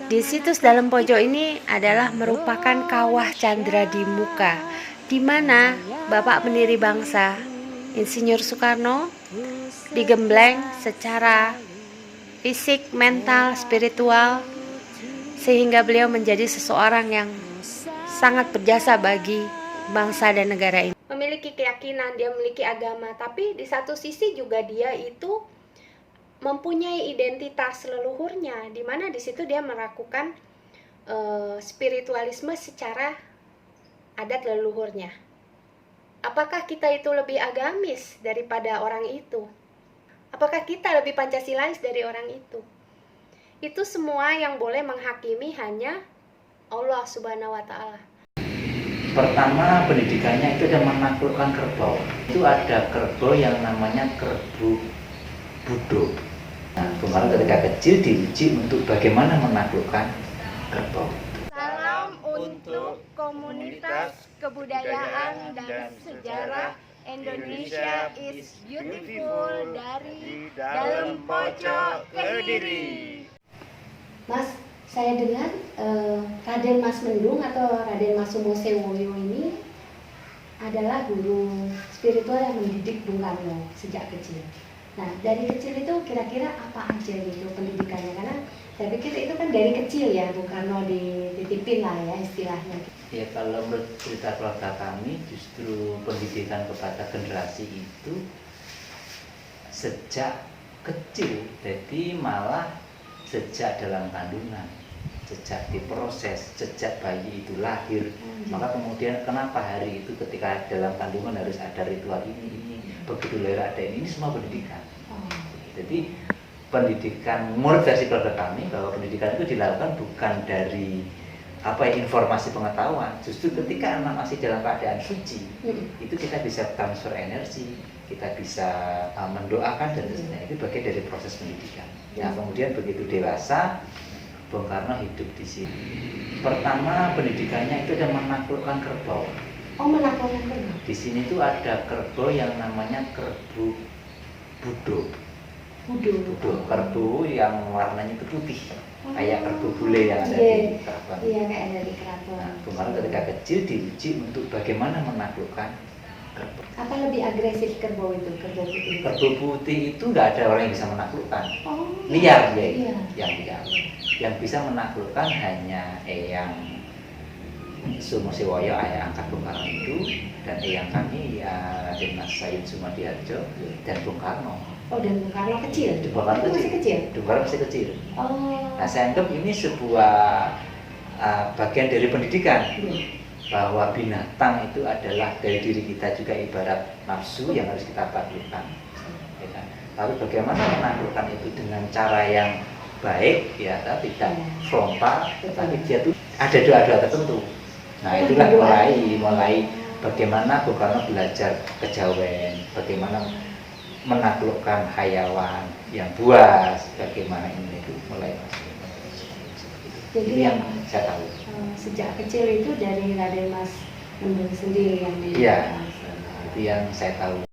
Di situs dalam pojok ini adalah merupakan kawah Candra di Muka, di mana Bapak pendiri bangsa, Insinyur Soekarno, digembleng secara fisik, mental, spiritual, sehingga beliau menjadi seseorang yang sangat berjasa bagi bangsa dan negara ini. Memiliki keyakinan, dia memiliki agama, tapi di satu sisi juga dia itu mempunyai identitas leluhurnya, di mana di situ dia melakukan spiritualisme secara adat leluhurnya. Apakah kita itu lebih agamis daripada orang itu? Apakah kita lebih Pancasilais dari orang itu? Itu semua yang boleh menghakimi hanya Allah Subhanahu wa Ta'ala. Pertama, pendidikannya itu ada menaklukkan kerbau. Itu ada kerbau yang namanya kerbau Budo. Nah, kemarin ketika kecil diuji untuk bagaimana menaklukkan kerbau. Salam untuk komunitas kebudayaan dan sejarah Indonesia is beautiful dari dalam pojok Kediri. Mas, saya dengar Raden Mas Mendung atau Raden Mas Sumosewoyo ini adalah guru spiritual yang mendidik Bung Karno sejak kecil. Nah, dari kecil itu kira-kira apa aja gitu pendidikannya? Karena saya pikir itu kan dari kecil ya Bung Karno dititipin lah ya istilahnya. Ya, kalau menurut cerita keluarga kami, justru pendidikan kepada generasi itu sejak kecil. Jadi malah sejak dalam kandungan, sejak diproses, sejak bayi itu lahir. Maka kemudian kenapa hari itu ketika dalam kandungan harus ada ritual ini, begitu lahir ada ini semua pendidikan. Jadi pendidikan, menurut versi keluarga kami, bahwa pendidikan itu dilakukan bukan dari informasi pengetahuan. Justru ketika anak masih dalam keadaan suci, itu kita bisa transfer energi, kita bisa mendoakan dan sebagainya. Itu bagian dari proses pendidikan. Nah, kemudian begitu dewasa, Bung Karno hidup di sini. Pertama, pendidikannya itu ada menaklukkan kerbau. Oh, menaklukkan kerbau. Di sini tuh ada kerbau yang namanya kerbau Budo. Budo, kerbau yang warnanya itu putih, kayak kerbau bule yang ada di keraton. Iya, kayak dari keraton. Nah, kemarin ketika kecil diuji untuk bagaimana menaklukkan kerbau. Apa lebih agresif kerbau itu, kerbau putih? Kerbau putih itu nggak ada orang yang bisa menaklukkan. Oh, Liar dia, iya. yang liar. Yang bisa menaklukkan hanya Eyang Sumosewoyo, ayah angkat Bung Karno itu, dan eyang kami ya Raden Mas Said Sumadiharjo dan Bung Karno. Oh, dan Bung Karno kecil? Bung Karno masih kecil? Bung Karno masih kecil. Oh. Nah, saya anggap ini sebuah bagian dari pendidikan, bahwa binatang itu adalah dari diri kita juga ibarat nafsu yang harus kita taklukkan. Ya kan? Lalu bagaimana menaklukkan itu dengan cara yang baik, ya, tidak frontal, tetapi dia tuh ada doa-doa tertentu. Nah, itulah mulai bagaimana Bung Karno belajar kejawen, bagaimana menaklukkan hayawan yang buas, bagaimana ini itu mulai. Jadi yang saya tahu. Sejak kecil itu dari Raden Mas Mendung sendiri yang Iya, itu yang saya tahu.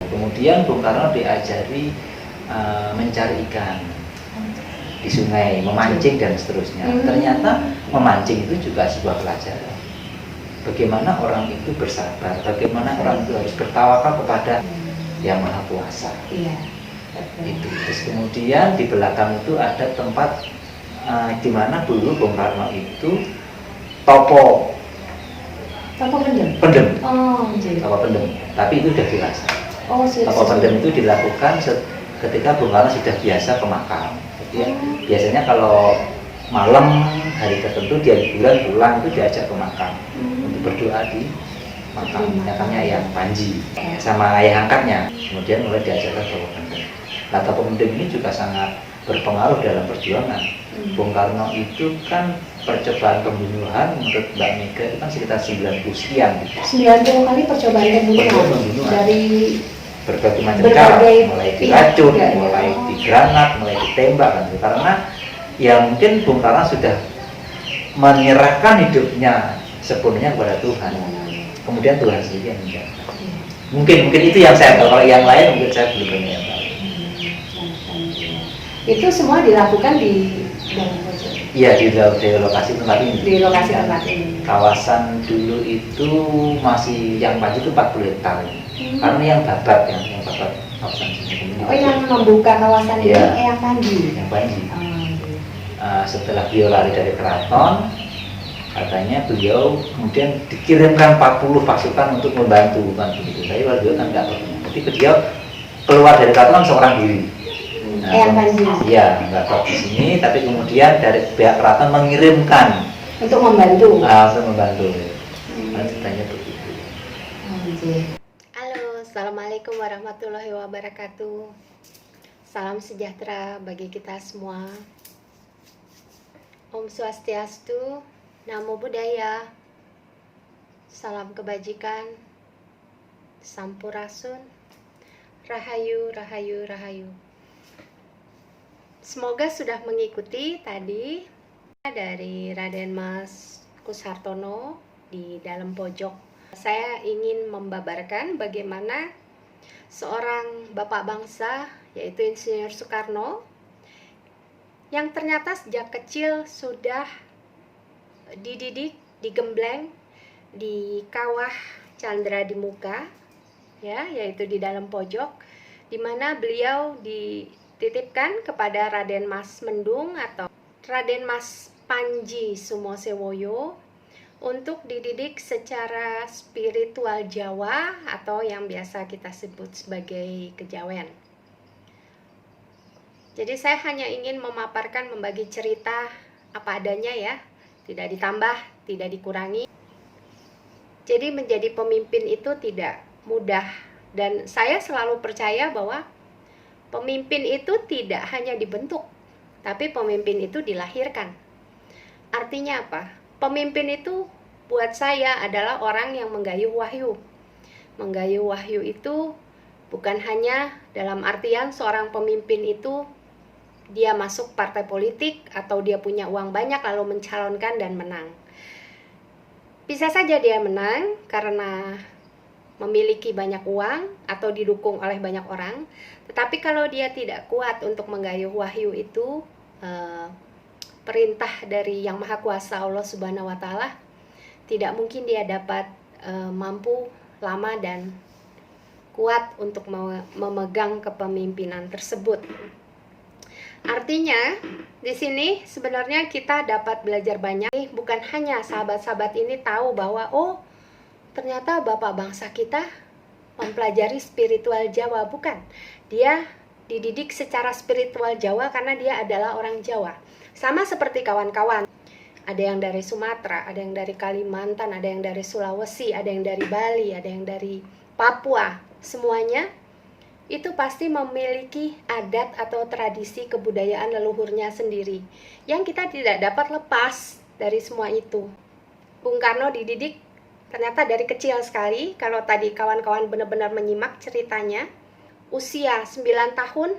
Kemudian Bung Karno diajari mencari ikan di sungai, memancing dan seterusnya. Ternyata memancing itu juga sebuah pelajaran. Bagaimana orang itu bersabar, bagaimana orang itu harus bertawakal kepada Yang Maha Kuasa. Iya. Itu. Terus kemudian di belakang itu ada tempat di mana dulu Bung Karno itu topo pendem. Oh, jadi. Topo pendem. Tapi itu sudah dewasa. Oh, Topo pendem itu dilakukan ketika Bung Karno sudah biasa ke makam. Jadi biasanya kalau malam hari tertentu dia liburan pulang itu diajak ke makam untuk berdoa di makamnya Eyang Panji sama ayah angkatnya. Kemudian mulai diajarkan topo pendem. Nah, topo pendem ini juga sangat berpengaruh dalam perjuangan. Bung Karno itu kan percobaan pembunuhan menurut Mbak Mega itu kan sekitar 90 sekian gitu. 90 kali percobaan pembunuhan dari berbagai macam cara, mulai diracun, mulai digranat, mulai ditembak kan. Karena ya mungkin Bung Karno sudah menyerahkan hidupnya sepenuhnya kepada Tuhan. Kemudian Tuhan sendiri yang menjaga. Mungkin itu yang saya tahu. Kalau yang lain mungkin saya belum banyak yang tahu. Itu semua dilakukan di dalam pojok. Iya, di lokasi tempat ini. Di lokasi tempat ini. Kawasan dulu itu masih yang panji itu 40 hektar. Karena yang babat kawasan sini. Oh, yang membuka kawasan ini Iya. yang Panji. Yang panji. Oh, iya. Setelah beliau lari dari keraton, katanya beliau kemudian dikirimkan 40 pasukan untuk membantu, kan begitu. Tapi beliau kan nggak pernah. Jadi beliau keluar dari keraton seorang diri. Yang Panji. Iya, nggak tahu di sini, tapi kemudian dari pihak keraton mengirimkan Untuk membantu. untuk membantu. Nah, ceritanya begitu. Halo, assalamualaikum warahmatullahi wabarakatuh. Salam sejahtera bagi kita semua. Om Swastiastu, Namo Buddhaya, salam kebajikan, Sampurasun, Rahayu, Rahayu, Rahayu. Semoga sudah mengikuti tadi dari Raden Mas Kusartono di dalam pojok. Saya ingin membabarkan bagaimana seorang bapak bangsa, yaitu Insinyur Soekarno, yang ternyata sejak kecil sudah dididik, digembleng di kawah Candra di Muka, ya, yaitu di dalam pojok, di mana beliau dititipkan kepada Raden Mas Mendung atau Raden Mas Panji Sumosewoyo untuk dididik secara spiritual Jawa atau yang biasa kita sebut sebagai kejawen. Jadi saya hanya ingin memaparkan, membagi cerita apa adanya ya, tidak ditambah, tidak dikurangi. Jadi menjadi pemimpin itu tidak mudah, dan saya selalu percaya bahwa pemimpin itu tidak hanya dibentuk, tapi pemimpin itu dilahirkan. Artinya apa? Pemimpin itu buat saya adalah orang yang menggayuh wahyu. Menggayuh wahyu itu bukan hanya dalam artian seorang pemimpin itu dia masuk partai politik atau dia punya uang banyak lalu mencalonkan dan menang. Bisa saja dia menang karena memiliki banyak uang atau didukung oleh banyak orang, tetapi kalau dia tidak kuat untuk menggayuh wahyu itu, perintah dari Yang Maha Kuasa Allah Subhanahu wa Ta'ala, tidak mungkin dia dapat mampu lama dan kuat untuk memegang kepemimpinan tersebut. Artinya, di sini sebenarnya kita dapat belajar banyak. Bukan hanya sahabat-sahabat ini tahu bahwa oh, ternyata bapak bangsa kita mempelajari spiritual Jawa, bukan. Dia dididik secara spiritual Jawa karena dia adalah orang Jawa. Sama seperti kawan-kawan. Ada yang dari Sumatera, ada yang dari Kalimantan, ada yang dari Sulawesi, ada yang dari Bali, ada yang dari Papua. Semuanya itu pasti memiliki adat atau tradisi kebudayaan leluhurnya sendiri yang kita tidak dapat lepas dari semua itu. Bung Karno dididik ternyata dari kecil sekali. Kalau tadi kawan-kawan benar-benar menyimak ceritanya, usia 9 tahun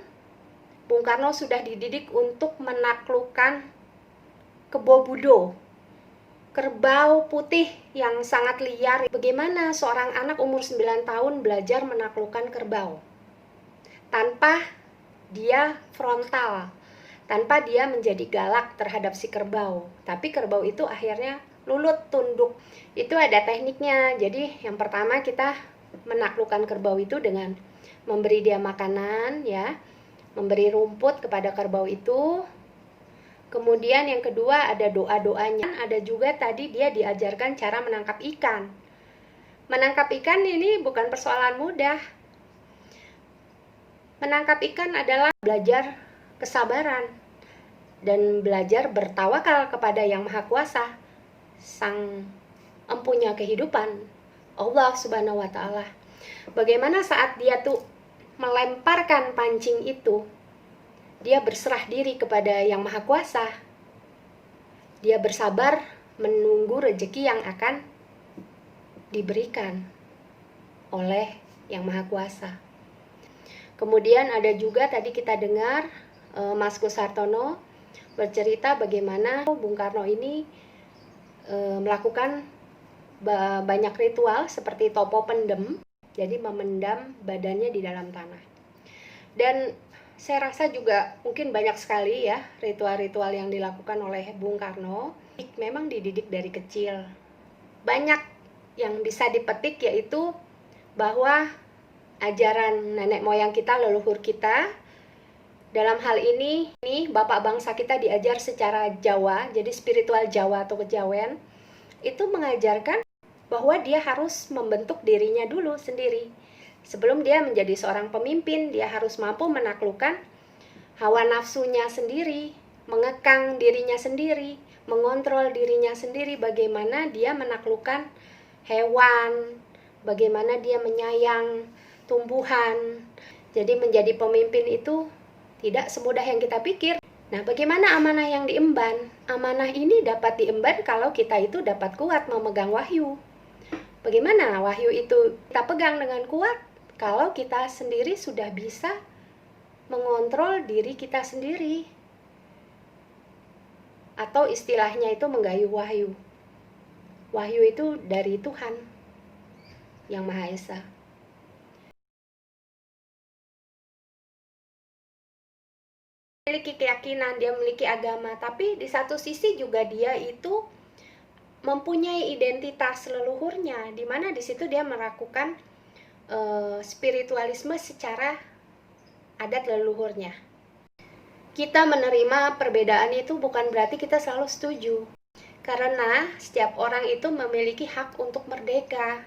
Bung Karno sudah dididik untuk menaklukkan Kebo Budo, kerbau putih yang sangat liar. Bagaimana seorang anak umur 9 tahun belajar menaklukkan kerbau tanpa dia frontal, tanpa dia menjadi galak terhadap si kerbau, tapi kerbau itu akhirnya lulut, tunduk. Itu ada tekniknya. Jadi yang pertama kita menaklukkan kerbau itu dengan memberi dia makanan, ya, memberi rumput kepada kerbau itu. Kemudian yang kedua ada doa-doanya. Ada juga tadi dia diajarkan cara menangkap ikan. Menangkap ikan ini bukan persoalan mudah. Menangkap ikan adalah belajar kesabaran dan belajar bertawakal kepada Yang Maha Kuasa, Sang Empunya kehidupan, Allah Subhanahu wa Ta'ala. Bagaimana saat dia tuh melemparkan pancing itu, dia berserah diri kepada Yang Maha Kuasa. Dia bersabar menunggu rezeki yang akan diberikan oleh Yang Maha Kuasa. Kemudian ada juga tadi kita dengar Mas Kusartono bercerita bagaimana Bung Karno ini melakukan banyak ritual seperti topo pendem, jadi memendam badannya di dalam tanah. Dan Saya rasa juga mungkin banyak sekali ya ritual-ritual yang dilakukan oleh Bung Karno. Memang dididik dari kecil. Banyak yang bisa dipetik, yaitu bahwa ajaran nenek moyang kita, leluhur kita, dalam hal ini bapak bangsa kita diajar secara Jawa, jadi spiritual Jawa atau kejawen, itu mengajarkan bahwa dia harus membentuk dirinya dulu sendiri. Sebelum dia menjadi seorang pemimpin, dia harus mampu menaklukkan hawa nafsunya sendiri, mengekang dirinya sendiri, mengontrol dirinya sendiri, bagaimana dia menaklukkan hewan, bagaimana dia menyayang tumbuhan. Jadi menjadi pemimpin itu tidak semudah yang kita pikir. Nah, bagaimana amanah yang diemban? Amanah ini dapat diemban kalau kita itu dapat kuat memegang wahyu. Bagaimana wahyu itu kita pegang dengan kuat? Kalau kita sendiri sudah bisa mengontrol diri kita sendiri. Atau istilahnya itu menggayuh wahyu. Wahyu itu dari Tuhan Yang Maha Esa. Memiliki keyakinan, dia memiliki agama, tapi di satu sisi juga dia itu mempunyai identitas leluhurnya, di mana di situ dia melakukan spiritualisme secara adat leluhurnya. Kita menerima perbedaan itu bukan berarti kita selalu setuju, karena setiap orang itu memiliki hak untuk merdeka.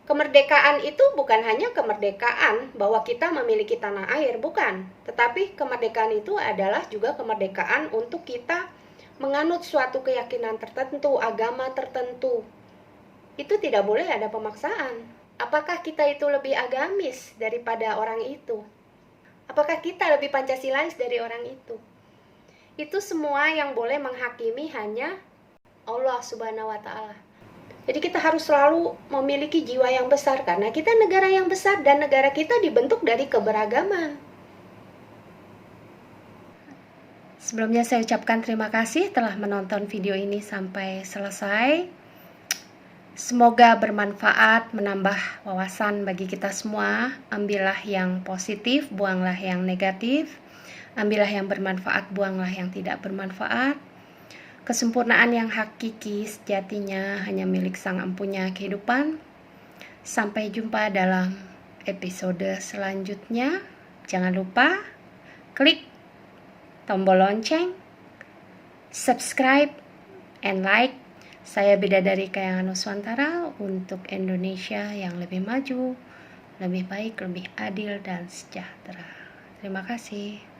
Kemerdekaan itu bukan hanya kemerdekaan bahwa kita memiliki tanah air, bukan. Tetapi kemerdekaan itu adalah juga kemerdekaan untuk kita menganut suatu keyakinan tertentu, agama tertentu. Itu tidak boleh ada pemaksaan. Apakah kita itu lebih agamis daripada orang itu? Apakah kita lebih Pancasilais dari orang itu? Itu semua yang boleh menghakimi hanya Allah Subhanahu wa Ta'ala. Jadi kita harus selalu memiliki jiwa yang besar, karena kita negara yang besar dan negara kita dibentuk dari keberagaman. Sebelumnya saya ucapkan terima kasih telah menonton video ini sampai selesai. Semoga bermanfaat, menambah wawasan bagi kita semua. Ambillah yang positif, buanglah yang negatif. Ambillah yang bermanfaat, buanglah yang tidak bermanfaat. Kesempurnaan yang hakiki sejatinya hanya milik Sang Empunya kehidupan. Sampai jumpa dalam episode selanjutnya. Jangan lupa klik tombol lonceng, subscribe, and like. Saya Bidadari Kayangan Nuswantara untuk Indonesia yang lebih maju, lebih baik, lebih adil, dan sejahtera. Terima kasih.